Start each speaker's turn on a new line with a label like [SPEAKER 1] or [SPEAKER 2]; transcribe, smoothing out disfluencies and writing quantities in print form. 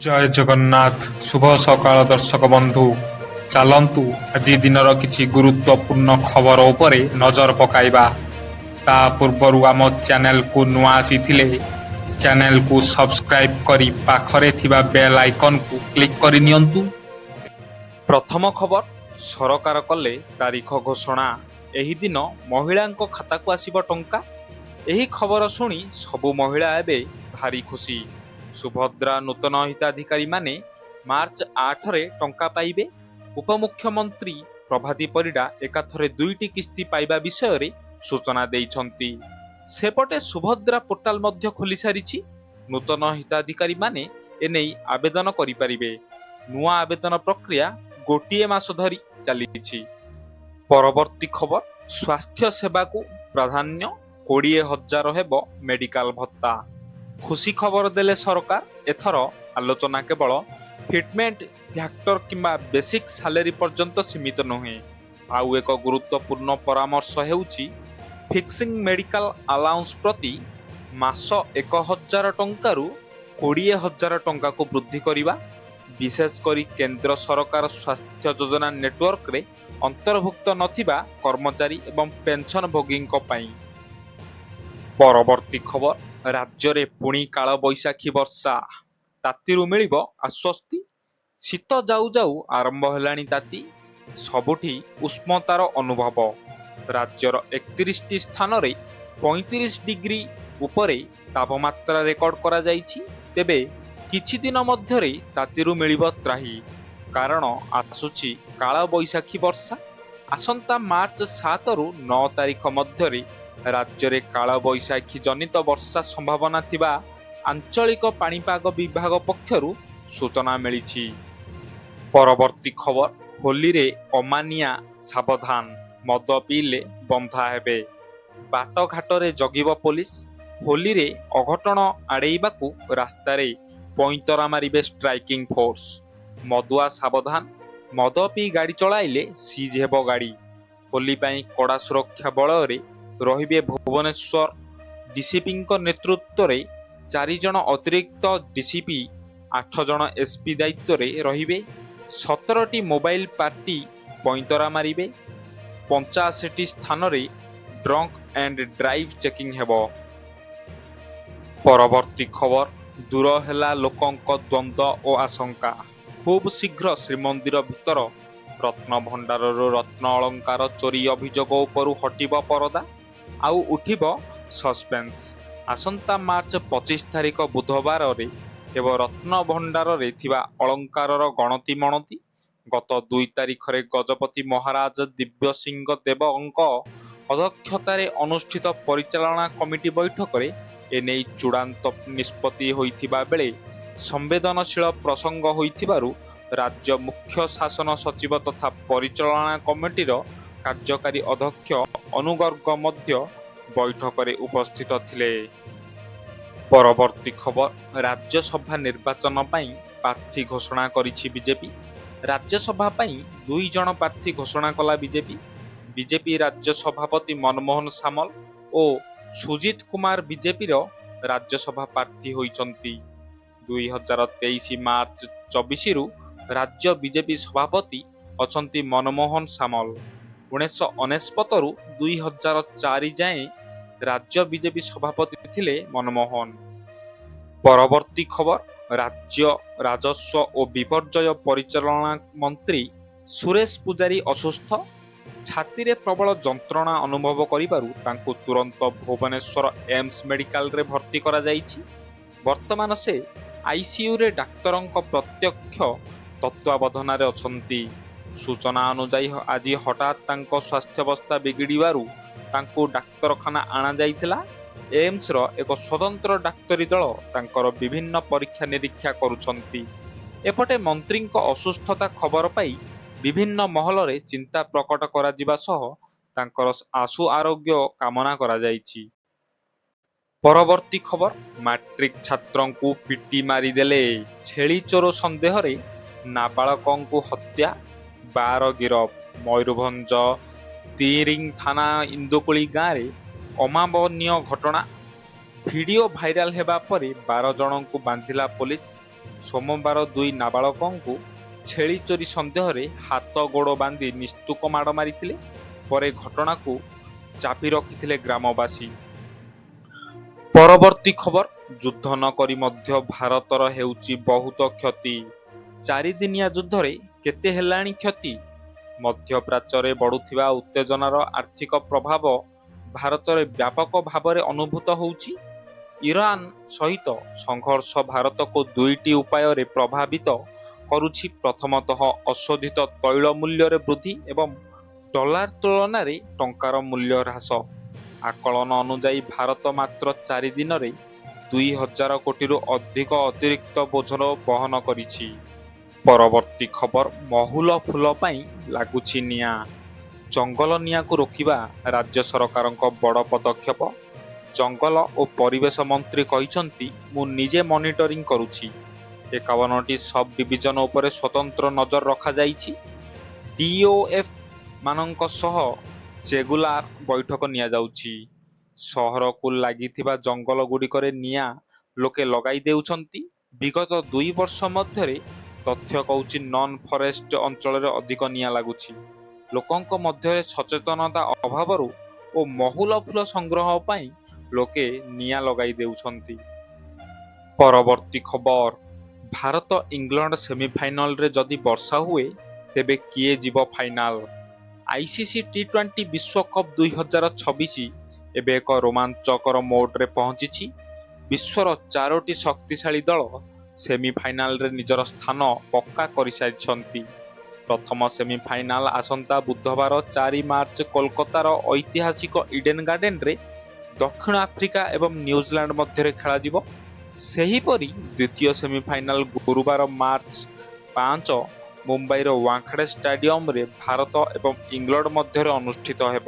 [SPEAKER 1] ଜୟ ଜଗନ୍ନାଥ। ଶୁଭ ସକାଳ ଦର୍ଶକ ବନ୍ଧୁ। ଚାଲନ୍ତୁ ଆଜି ଦିନର କିଛି ଗୁରୁତ୍ୱପୂର୍ଣ୍ଣ ଖବର ଉପରେ ନଜର ପକାଇବା। ତା ପୂର୍ବରୁ ଆମ ଚ୍ୟାନେଲକୁ ନୂଆ ଆସିଥିଲେ ଚ୍ୟାନେଲକୁ ସବସ୍କ୍ରାଇବ କରି ପାଖରେ ଥିବା ବେଲ୍ ଆଇକନକୁ କ୍ଲିକ୍ କରି ନିଅନ୍ତୁ।
[SPEAKER 2] ପ୍ରଥମ ଖବର, ସରକାର କଲେ ତାରିଖ ଘୋଷଣା। ଏହି ଦିନ ମହିଳାଙ୍କ ଖାତାକୁ ଆସିବ ଟଙ୍କା। ଏହି ଖବର ଶୁଣି ସବୁ ମହିଳା ଏବେ ଭାରି ଖୁସି। ସୁଭଦ୍ରା ନୂତନ ହିତାଧିକାରୀମାନେ ମାର୍ଚ୍ଚ 8ରେ ଟଙ୍କା ପାଇବେ। ଉପମୁଖ୍ୟମନ୍ତ୍ରୀ ପ୍ରଭାତୀ ପରିଡ଼ା ଏକାଥରେ 2ଟି କିସ୍ତି ପାଇବା ବିଷୟରେ ସୂଚନା ଦେଇଛନ୍ତି। ସେପଟେ ସୁଭଦ୍ରା ପୋର୍ଟାଲ ମଧ୍ୟ ଖୋଲିସାରିଛି। ନୂତନ ହିତାଧିକାରୀମାନେ ଏନେଇ ଆବେଦନ କରିପାରିବେ। ନୂଆ ଆବେଦନ ପ୍ରକ୍ରିୟା ଗୋଟିଏ ମାସ ଧରି ଚାଲିଛି। ପରବର୍ତ୍ତୀ ଖବର, ସ୍ୱାସ୍ଥ୍ୟ ସେବାକୁ ପ୍ରାଧାନ୍ୟ, 20,000 ହେବ ମେଡିକାଲ ଭତ୍ତା। ଖୁସି ଖବର ଦେଲେ ସରକାର। ଏଥର ଆଲୋଚନା କେବଳ ଫିଟମେଣ୍ଟ ଫ୍ୟାକ୍ଟର କିମ୍ବା ବେସିକ ସାଲେରୀ ପର୍ଯ୍ୟନ୍ତ ସୀମିତ ନୁହେଁ। ଆଉ ଏକ ଗୁରୁତ୍ୱପୂର୍ଣ୍ଣ ପରାମର୍ଶ ହେଉଛି ଫିକ୍ସିଂ ମେଡିକାଲ ଆଲାଉନ୍ସ ପ୍ରତି ମାସ 1,000 ଟଙ୍କାରୁ 20,000 ଟଙ୍କାକୁ ବୃଦ୍ଧି କରିବା, ବିଶେଷ କରି କେନ୍ଦ୍ର ସରକାର ସ୍ୱାସ୍ଥ୍ୟ ଯୋଜନା ନେଟୱାର୍କରେ ଅନ୍ତର୍ଭୁକ୍ତ ନଥିବା କର୍ମଚାରୀ ଏବଂ ପେନସନଭୋଗୀଙ୍କ ପାଇଁ। ପରବର୍ତ୍ତୀ ଖବର, ରାଜ୍ୟରେ ପୁଣି କାଳବୈଶାଖୀ ବର୍ଷା। ତାତିରୁ ମିଳିବ ଆଶ୍ୱସ୍ତି। ଶୀତ ଯାଉ ଯାଉ ଆରମ୍ଭ ହେଲାଣି ତାତି। ସବୁଠି ଉଷ୍ମତାର ଅନୁଭବ। ରାଜ୍ୟର 31ଟି ସ୍ଥାନରେ 35 ଡିଗ୍ରୀ ଉପରେ ତାପମାତ୍ରା ରେକର୍ଡ କରାଯାଇଛି। ତେବେ କିଛି ଦିନ ମଧ୍ୟରେ ତାତିରୁ ମିଳିବ ତ୍ରାହି, କାରଣ ଆସୁଛି କାଳବୈଶାଖୀ ବର୍ଷା। ଆସନ୍ତା ମାର୍ଚ୍ଚ 7ରୁ 9 ତାରିଖ ମଧ୍ୟରେ ରାଜ୍ୟରେ କାଳବୈଶାଖୀ ଜନିତ ବର୍ଷା ସମ୍ଭାବନା ଥିବା ଆଞ୍ଚଳିକ ପାଣିପାଗ ବିଭାଗ ପକ୍ଷରୁ ସୂଚନା ମିଳିଛି। ପରବର୍ତ୍ତୀ ଖବର, ହୋଲିରେ ଅମାନିଆ ସାବଧାନ, ମଦ ପିଇଲେ ବନ୍ଧା ହେବେ। ବାଟଘାଟରେ ଜଗିବ ପୋଲିସ। ହୋଲିରେ ଅଘଟଣ ଆଡେଇବାକୁ ରାସ୍ତାରେ ପଇଁତରା ମାରିବେ ଷ୍ଟ୍ରାଇକିଂ ଫୋର୍ସ। ମଦୁଆ ସାବଧାନ, ମଦ ପିଇ ଗାଡ଼ି ଚଳାଇଲେ ସିଜ୍ ହେବ ଗାଡ଼ି। ହୋଲି ପାଇଁ କଡ଼ା ସୁରକ୍ଷା ବଳୟରେ ରହିବେ ଭୁବନେଶ୍ୱର ଡିସିପିଙ୍କ ନେତୃତ୍ୱରେ 4 ଜଣ ଅତିରିକ୍ତ ଡିସିପି, 8 ଜଣ ଏସ୍ପି ଦାୟିତ୍ୱରେ ରହିବେ। 17ଟି ମୋବାଇଲ ପାର୍ଟି ପଇଁତରା ମାରିବେ। 85ଟି ସ୍ଥାନରେ ଡ୍ରଙ୍କ ଆଣ୍ଡ ଡ୍ରାଇଭ୍ ଚେକିଂ ହେବ। ପରବର୍ତ୍ତୀ ଖବର, ଦୂର ହେଲା ଲୋକଙ୍କ ଦ୍ୱନ୍ଦ୍ୱ ଓ ଆଶଙ୍କା। ଖୁବ୍ ଶୀଘ୍ର ଶ୍ରୀମନ୍ଦିର ଭିତର ରତ୍ନ ଭଣ୍ଡାରରୁ ରତ୍ନ ଅଳଙ୍କାର ଚୋରି ଅଭିଯୋଗ ଉପରୁ ହଟିବ ପରଦା, ଆଉ ଉଠିବ ସସ୍ପେନ୍ସ। ଆସନ୍ତା ମାର୍ଚ୍ଚ 25 ତାରିଖ ବୁଧବାରରେ ହେବ ରତ୍ନ ଭଣ୍ଡାରରେ ଥିବା ଅଳଙ୍କାରର ଗଣତି ମଣତି। ଗତ 2 ତାରିଖରେ ଗଜପତି ମହାରାଜ ଦିବ୍ୟସିଂହ ଦେବଙ୍କ ଅଧ୍ୟକ୍ଷତାରେ ଅନୁଷ୍ଠିତ ପରିଚାଳନା କମିଟି ବୈଠକରେ ଏନେଇ ଚୂଡ଼ାନ୍ତ ନିଷ୍ପତ୍ତି ହୋଇଥିବା ବେଳେ ସମ୍ବେଦନଶୀଳ ପ୍ରସଙ୍ଗ ହୋଇଥିବାରୁ ରାଜ୍ୟ ମୁଖ୍ୟ ଶାସନ ସଚିବ ତଥା ପରିଚାଳନା କମିଟିର କାର୍ଯ୍ୟକାରୀ ଅଧ୍ୟକ୍ଷ ଅନୁଗର୍ଗ ମଧ୍ୟ ବୈଠକରେ ଉପସ୍ଥିତ ଥିଲେ। ପରବର୍ତ୍ତୀ ଖବର, ରାଜ୍ୟସଭା ନିର୍ବାଚନ ପାଇଁ ପ୍ରାର୍ଥୀ ଘୋଷଣା କରିଛି ବିଜେପି। ରାଜ୍ୟସଭା ପାଇଁ 2 ଜଣ ପ୍ରାର୍ଥୀ ଘୋଷଣା କଲା ବିଜେପି। ବିଜେପି ରାଜ୍ୟ ସଭାପତି ମନମୋହନ ସାମଲ ଓ ସୁଜିତ କୁମାର ବିଜେପିର ରାଜ୍ୟସଭା ପ୍ରାର୍ଥୀ ହୋଇଛନ୍ତି। 2023 ମାର୍ଚ୍ଚ 24ରୁ ରାଜ୍ୟ ବିଜେପି ସଭାପତି ଅଛନ୍ତି ମନମୋହନ ସାମଲ। 1999ରୁ 2004 ଯାଏଁ ରାଜ୍ୟ ବିଜେପି ସଭାପତି ଥିଲେ ମନମୋହନ। ପରବର୍ତ୍ତୀ ଖବର, ରାଜ୍ୟ ରାଜସ୍ୱ ଓ ବିପର୍ଯ୍ୟୟ ପରିଚାଳନା ମନ୍ତ୍ରୀ ସୁରେଶ ପୂଜାରୀ ଅସୁସ୍ଥ। ଛାତିରେ ପ୍ରବଳ ଯନ୍ତ୍ରଣା ଅନୁଭବ କରିବାରୁ ତାଙ୍କୁ ତୁରନ୍ତ ଭୁବନେଶ୍ୱର ଏମ୍ସ ମେଡିକାଲରେ ଭର୍ତ୍ତି କରାଯାଇଛି। ବର୍ତ୍ତମାନ ସେ ଆଇସିୟୁରେ ଡାକ୍ତରଙ୍କ ପ୍ରତ୍ୟକ୍ଷ ତତ୍ତ୍ୱାବଧାନରେ ଅଛନ୍ତି। ସୂଚନା ଅନୁଯାୟୀ ଆଜି ହଠାତ୍ ତାଙ୍କ ସ୍ୱାସ୍ଥ୍ୟାବସ୍ଥା ବିଗିଡ଼ିବାରୁ ତାଙ୍କୁ ଡାକ୍ତରଖାନା ଅଣାଯାଇଥିଲା। ଏମ୍ସର ଏକ ସ୍ୱତନ୍ତ୍ର ଡାକ୍ତରୀ ଦଳ ତାଙ୍କର ବିଭିନ୍ନ ପରୀକ୍ଷା ନିରୀକ୍ଷା କରୁଛନ୍ତି। ଏପଟେ ମନ୍ତ୍ରୀଙ୍କ ଅସୁସ୍ଥତା ଖବର ପାଇ ବିଭିନ୍ନ ମହଲରେ ଚିନ୍ତା ପ୍ରକଟ କରାଯିବା ସହ ତାଙ୍କର ଆଶୁ ଆରୋଗ୍ୟ କାମନା କରାଯାଇଛି। ପରବର୍ତ୍ତୀ ଖବର, ମାଟ୍ରିକ ଛାତ୍ରଙ୍କୁ ପିଟି ମାରିଦେଲେ। ଛେଳି ଚୋର ସନ୍ଦେହରେ ନାବାଳକଙ୍କୁ ହତ୍ୟା, 12 ଗିରଫ। ମୟୂରଭଞ୍ଜ ତିରିଙ୍ଗ ଥାନା ଇନ୍ଦୁକୁଳି ଗାଁରେ ଅମାନବୀୟ ଘଟଣା। ଭିଡିଓ ଭାଇରାଲ ହେବା ପରେ 12 ଜଣଙ୍କୁ ବାନ୍ଧିଲା ପୋଲିସ। ସୋମବାର ଦୁଇ ନାବାଳକଙ୍କୁ ଛେଳି ଚୋରି ସନ୍ଦେହରେ ହାତ ଗୋଡ଼ ବାନ୍ଧି ନିସ୍ତୁକ ମାଡ଼ ମାରିଥିଲେ। ପରେ ଘଟଣାକୁ ଚାପି ରଖିଥିଲେ ଗ୍ରାମବାସୀ। ପରବର୍ତ୍ତୀ ଖବର, ଯୁଦ୍ଧ ନ କରି ମଧ୍ୟ ଭାରତର ହେଉଛି ବହୁତ କ୍ଷତି। 4 ଦିନିଆ ଯୁଦ୍ଧରେ କେତେ ହେଲାଣି କ୍ଷତି? ମଧ୍ୟପ୍ରାଚ୍ୟରେ ବଢୁଥିବା ଉତ୍ତେଜନାର ଆର୍ଥିକ ପ୍ରଭାବ ଭାରତରେ ବ୍ୟାପକ ଭାବରେ ଅନୁଭୂତ ହେଉଛି। ଇରାନ ସହିତ ସଂଘର୍ଷ ଭାରତକୁ 2ଟି ଉପାୟରେ ପ୍ରଭାବିତ କରୁଛି। ପ୍ରଥମତଃ ଅଶୋଧିତ ତୈଳ ମୂଲ୍ୟରେ ବୃଦ୍ଧି ଏବଂ ଡଲାର ତୁଳନାରେ ଟଙ୍କାର ମୂଲ୍ୟ ହ୍ରାସ। ଆକଳନ ଅନୁଯାୟୀ ଭାରତ ମାତ୍ର 4 ଦିନରେ 2000 କୋଟିରୁ ଅଧିକ ଅତିରିକ୍ତ ବୋଝ ବହନ କରିଛି। ପରବର୍ତ୍ତୀ ଖବର, ମହୁଲ ଫୁଲ ପାଇଁ ଲାଗୁଛି ନିଆଁ। ଜଙ୍ଗଲ ନିଆଁକୁ ରୋକିବା ରାଜ୍ୟ ସରକାରଙ୍କ ବଡ଼ ପଦକ୍ଷେପ। ଜଙ୍ଗଲ ଓ ପରିବେଶ ମନ୍ତ୍ରୀ କହିଛନ୍ତି, ମୁଁ ନିଜେ ମନିଟରିଂ କରୁଛି। 51ଟି ସବ୍ ଡିଭିଜନ ଉପରେ ସ୍ୱତନ୍ତ୍ର ନଜର ରଖାଯାଇଛି। DOF ମାନଙ୍କ ସହ ରେଗୁଲାର ବୈଠକ ନିଆଯାଉଛି। ସହରକୁ ଲାଗିଥିବା ଜଙ୍ଗଲ ଗୁଡ଼ିକରେ ନିଆଁ ଲୋକେ ଲଗାଇ ଦେଉଛନ୍ତି। ବିଗତ 2 ବର୍ଷ ମଧ୍ୟରେ ତଥ୍ୟ କହୁଛି ନନ୍ ଫରେଷ୍ଟ ଅଞ୍ଚଳରେ ଅଧିକ ନିଆଁ ଲାଗୁଛି। ଲୋକଙ୍କ ମଧ୍ୟରେ ସଚେତନତା ଅଭାବରୁ ଓ ମହୁଲ ଫୁଲ ସଂଗ୍ରହ ପାଇଁ ଲୋକେ ନିଆଁ ଲଗାଇ ଦେଉଛନ୍ତି। ପରବର୍ତ୍ତୀ ଖବର, ଭାରତ ଇଂଲଣ୍ଡ ସେମିଫାଇନାଲରେ ଯଦି ବର୍ଷା ହୁଏ ତେବେ କିଏ ଯିବ ଫାଇନାଲ? ICC T20 ବିଶ୍ୱକପ୍ 2026 ଏବେ ଏକ ରୋମାଞ୍ଚକର ମୋଡରେ ପହଞ୍ଚିଛି। ବିଶ୍ୱର 4ଟି ଶକ୍ତିଶାଳୀ ଦଳ ସେମିଫାଇନାଲରେ ନିଜର ସ୍ଥାନ ପକ୍କା କରିସାରିଛନ୍ତି। ପ୍ରଥମ ସେମିଫାଇନାଲ ଆସନ୍ତା ବୁଧବାର 4 ମାର୍ଚ୍ଚ କୋଲକାତାର ଐତିହାସିକ ଇଡେନ ଗାର୍ଡେନରେ ଦକ୍ଷିଣ ଆଫ୍ରିକା ଏବଂ ନ୍ୟୁଜିଲାଣ୍ଡ ମଧ୍ୟରେ ଖେଳାଯିବ। ସେହିପରି ଦ୍ୱିତୀୟ ସେମିଫାଇନାଲ ଗୁରୁବାର ମାର୍ଚ୍ଚ 5 ମୁମ୍ବାଇର ୱାଙ୍ଗଡେ ଷ୍ଟାଡିୟମରେ ଭାରତ ଏବଂ ଇଂଲଣ୍ଡ ମଧ୍ୟରେ ଅନୁଷ୍ଠିତ ହେବ।